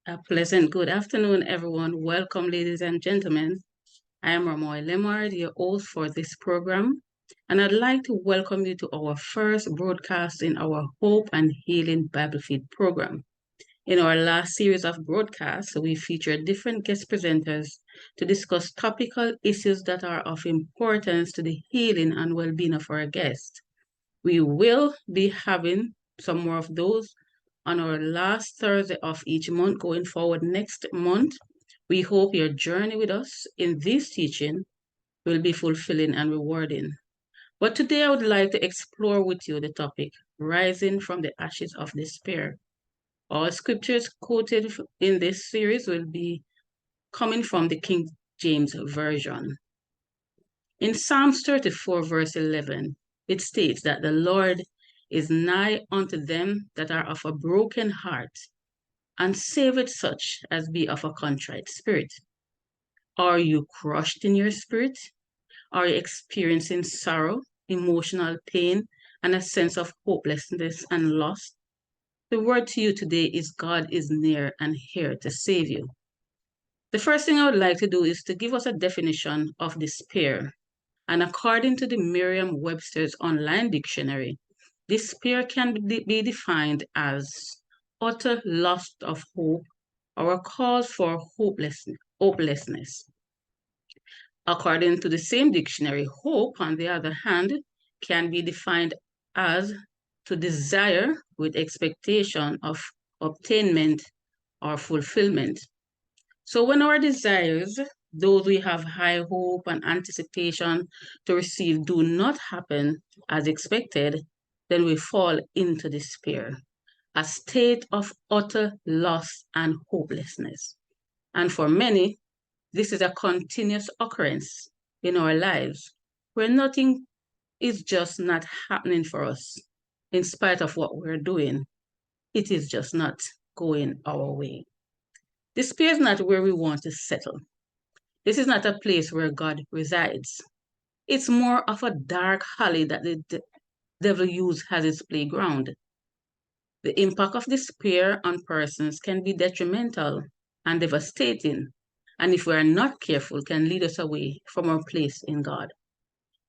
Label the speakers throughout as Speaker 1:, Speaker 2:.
Speaker 1: A pleasant good afternoon, everyone. Welcome, ladies and gentlemen. I am Ramoy Lemard, your host for this program, and I'd like to welcome you to our first broadcast in our Hope and Healing Bible Feed program. In our last series of broadcasts, we featured different guest presenters to discuss topical issues that are of importance to the healing and well-being of our guests. We will be having some more of those on our last Thursday of each month going forward next month. We hope your journey with us in this teaching will be fulfilling and rewarding. But today I would like to explore with you the topic, rising from the ashes of despair. All scriptures quoted in this series will be coming from the King James Version. In Psalms 34, verse 11, it states that the Lord is nigh unto them that are of a broken heart, and saveth such as be of a contrite spirit. Are you crushed in your spirit? Are you experiencing sorrow, emotional pain, and a sense of hopelessness and loss? The word to you today is God is near and here to save you. The first thing I would like to do is to give us a definition of despair. And according to the Merriam-Webster's online dictionary, despair can be defined as utter loss of hope or a cause for hopelessness. According to the same dictionary, hope, on the other hand, can be defined as to desire with expectation of obtainment or fulfillment. So when our desires, those we have high hope and anticipation to receive, do not happen as expected, then we fall into despair, a state of utter loss and hopelessness. And for many, this is a continuous occurrence in our lives where nothing is just not happening for us in spite of what we're doing. It is just not going our way. Despair is not where we want to settle. This is not a place where God resides. It's more of a dark alley that the devil uses as its playground. The impact of despair on persons can be detrimental and devastating, and if we are not careful, can lead us away from our place in God.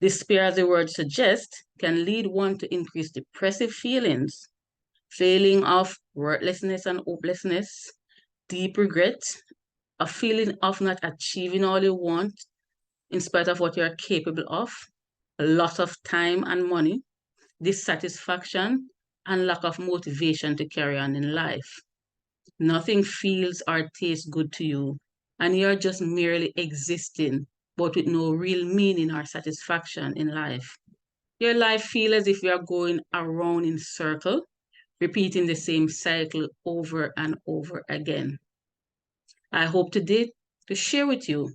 Speaker 1: Despair, as the word suggests, can lead one to increase depressive feelings, feeling of worthlessness and hopelessness, deep regret, a feeling of not achieving all you want in spite of what you're capable of, a lot of time and money, dissatisfaction, and lack of motivation to carry on in life. Nothing feels or tastes good to you, and you're just merely existing, but with no real meaning or satisfaction in life. Your life feels as if you're going around in circle, repeating the same cycle over and over again. I hope today to share with you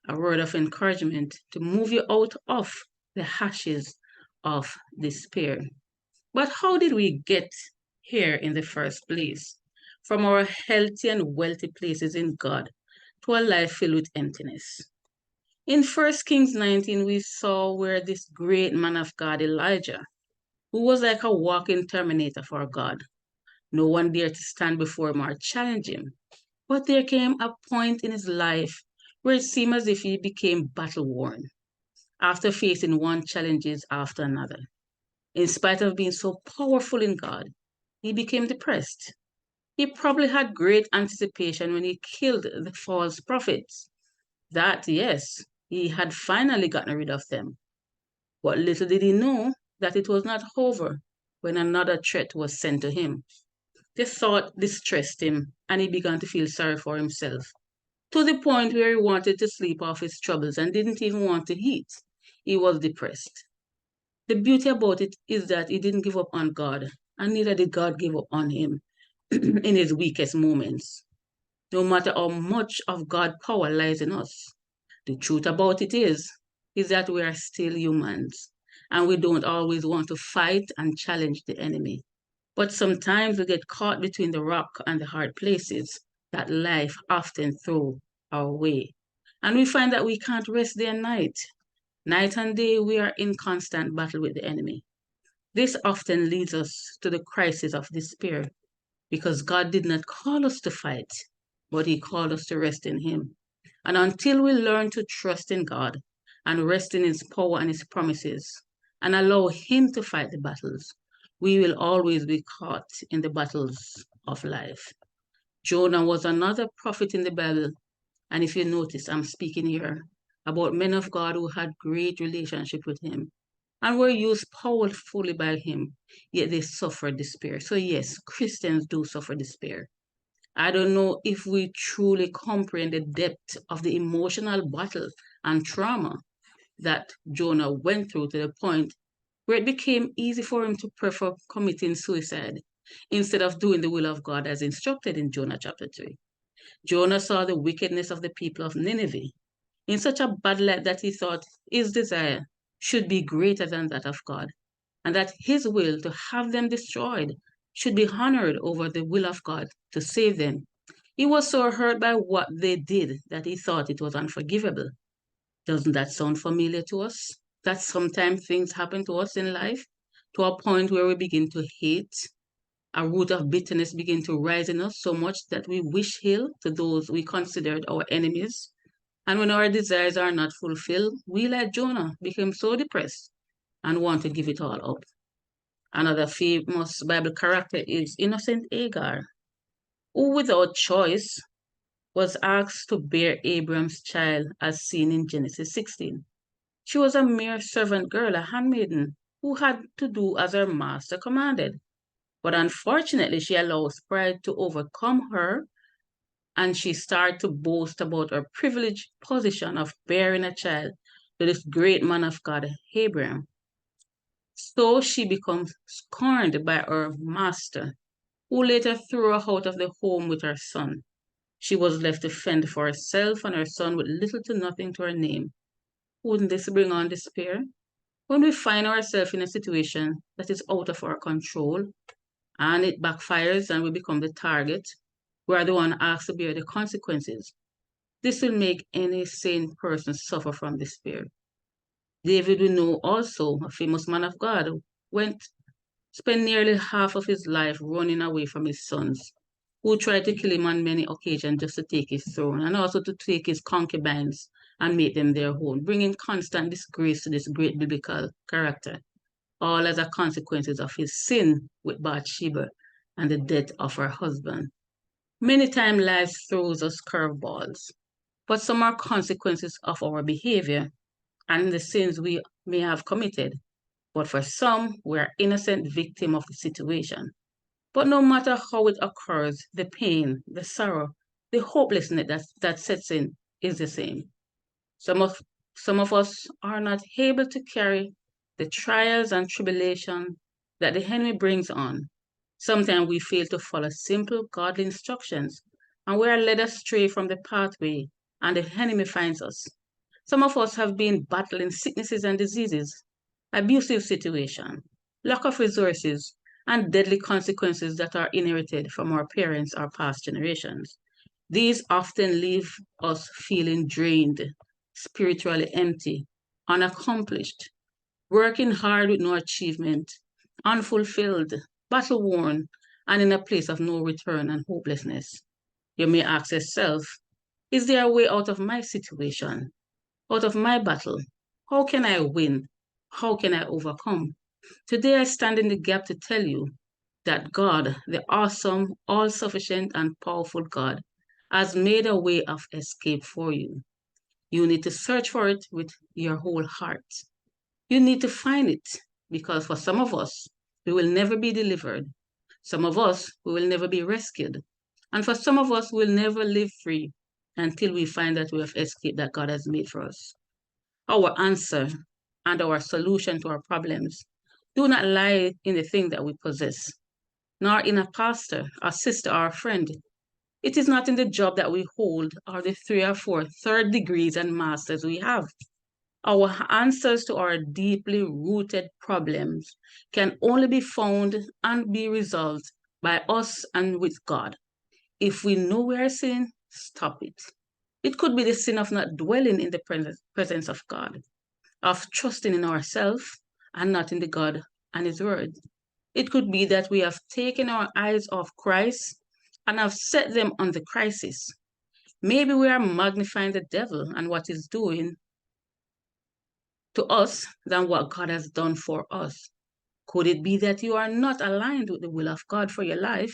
Speaker 1: a word of encouragement to move you out of the ashes of despair. But how did we get here in the first place? From our healthy and wealthy places in God to a life filled with emptiness. In 1 Kings 19, we saw where this great man of God, Elijah, who was like a walking terminator for God. No one dared to stand before him or challenge him. But there came a point in his life where it seemed as if he became battle worn after facing one challenges after another. In spite of being so powerful in God, he became depressed. He probably had great anticipation when he killed the false prophets. That, yes, he had finally gotten rid of them. But little did he know that it was not over when another threat was sent to him. The thought distressed him, and he began to feel sorry for himself, to the point where he wanted to sleep off his troubles and didn't even want to eat. He was depressed. The beauty about it is that he didn't give up on God, and neither did God give up on him in his weakest moments. No matter how much of God's power lies in us, the truth about it is that we are still humans, and we don't always want to fight and challenge the enemy. But sometimes we get caught between the rock and the hard places that life often throws our way. And we find that we can't rest day and night. Night and day, we are in constant battle with the enemy. This often leads us to the crisis of despair because God did not call us to fight. but he called us to rest in him. And until we learn to trust in God and rest in his power and his promises and allow him to fight the battles, we will always be caught in the battles of life. Jonah was another prophet in the Bible. And if you notice, I'm speaking here about men of God who had great relationship with him and were used powerfully by him, yet they suffered despair. So yes, Christians do suffer despair. I don't know if we truly comprehend the depth of the emotional battle and trauma that Jonah went through to the point where it became easy for him to prefer committing suicide instead of doing the will of God as instructed in Jonah chapter 3. Jonah saw the wickedness of the people of Nineveh in such a bad light that he thought his desire should be greater than that of God, and that his will to have them destroyed should be honored over the will of God to save them. He was so hurt by what they did that he thought it was unforgivable. Doesn't that sound familiar to us? That sometimes things happen to us in life to a point where we begin to hate, a root of bitterness begin to rise in us so much that we wish ill to those we considered our enemies. And when our desires are not fulfilled, we, like Jonah, become so depressed and want to give it all up. Another famous Bible character is innocent Hagar, who without choice was asked to bear Abram's child as seen in Genesis 16. She was a mere servant girl, a handmaiden, who had to do as her master commanded. But unfortunately, she allows pride to overcome her and she started to boast about her privileged position of bearing a child to this great man of God, Abraham. So she becomes scorned by her master, who later threw her out of the home with her son. She was left to fend for herself and her son with little to nothing to her name. Wouldn't this bring on despair? When we find ourselves in a situation that is out of our control and it backfires and we become the target, we are the one asked to bear the consequences. This will make any sane person suffer from despair. David, we know also, a famous man of God, went spent nearly half of his life running away from his sons, who tried to kill him on many occasions just to take his throne, and also to take his concubines and make them their own, bringing constant disgrace to this great biblical character, all as a consequence of his sin with Bathsheba and the death of her husband. Many times life throws us curveballs, but some are consequences of our behavior and the sins we may have committed. But for some, we are innocent victim of the situation. But no matter how it occurs, the pain, the sorrow, the hopelessness that sets in is the same. Some of, some of us are not able to carry the trials and tribulation that the enemy brings on. Sometimes we fail to follow simple godly instructions and we are led astray from the pathway and the enemy finds us. Some of us have been battling sicknesses and diseases, abusive situation, lack of resources, and deadly consequences that are inherited from our parents or past generations. These often leave us feeling drained, spiritually empty, unaccomplished, working hard with no achievement, unfulfilled, battle worn, and in a place of no return and hopelessness. You may ask yourself, is there a way out of my situation, out of my battle? How can I win? How can I overcome? Today I stand in the gap to tell you that God, the awesome, all sufficient, and powerful God, has made a way of escape for you. You need to search for it with your whole heart. You need to find it because for some of us, we will never be delivered. Some of us, we will never be rescued. And for some of us, we'll never live free until we find that we have escaped that God has made for us. Our answer and our solution to our problems do not lie in the thing that we possess, nor in a pastor, a sister, or a friend. It is not in the job that we hold or the 3 or 4 third degrees and masters we have. Our answers to our deeply rooted problems can only be found and be resolved by us and with God. If we know we are sinning, stop it. It could be the sin of not dwelling in the presence of God, of trusting in ourselves and not in the God and His Word. It could be that we have taken our eyes off Christ and have set them on the crisis Maybe we are magnifying the devil and what he's doing to us than what God has done for us. Could it be that you are not aligned with the will of God for your life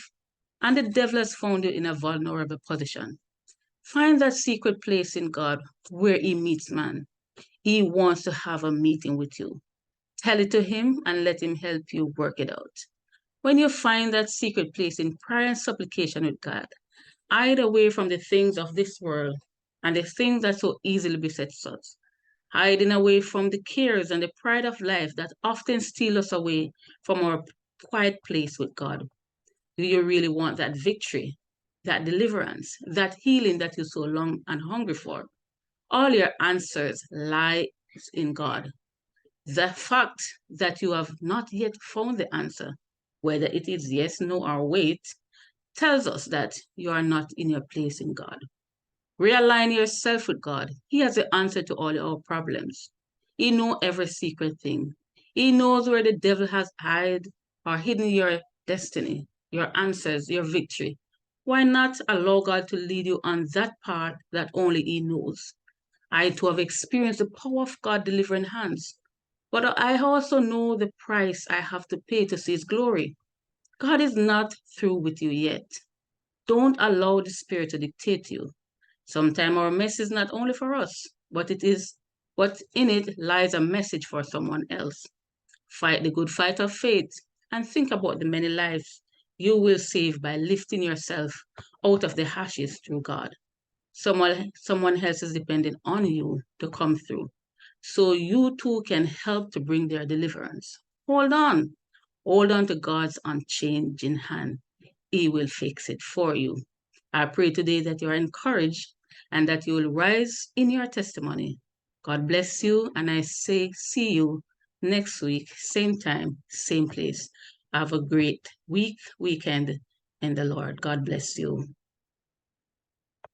Speaker 1: and the devil has found you in a vulnerable position? Find that secret place in God where he meets man. He wants to have a meeting with you. Tell it to him and let him help you work it out. When you find that secret place in prayer and supplication with God, hide away from the things of this world and the things that so easily beset us. Hiding away from the cares and the pride of life that often steal us away from our quiet place with God. Do you really want that victory, that deliverance, that healing that you so long and hungry for? All your answers lie in God. The fact that you have not yet found the answer, whether it is yes, no, or wait, tells us that you are not in your place in God. Realign yourself with God. He has the answer to all our problems. He knows every secret thing. He knows where the devil has hid or hidden your destiny, your answers, your victory. Why not allow God to lead you on that path that only He knows? I too have experienced the power of God delivering hands, but I also know the price I have to pay to see His glory. God is not through with you yet. Don't allow the Spirit to dictate you. Sometimes our mess is not only for us, but in it lies a message for someone else. Fight the good fight of faith and think about the many lives you will save by lifting yourself out of the ashes through God. Someone else is depending on you to come through. So you too can help to bring their deliverance. Hold on. Hold on to God's unchanging hand. He will fix it for you. I pray today that you are encouraged and that you will rise in your testimony. God bless you, and I say, see you next week, same time, same place. Have a great weekend in the Lord. God bless you.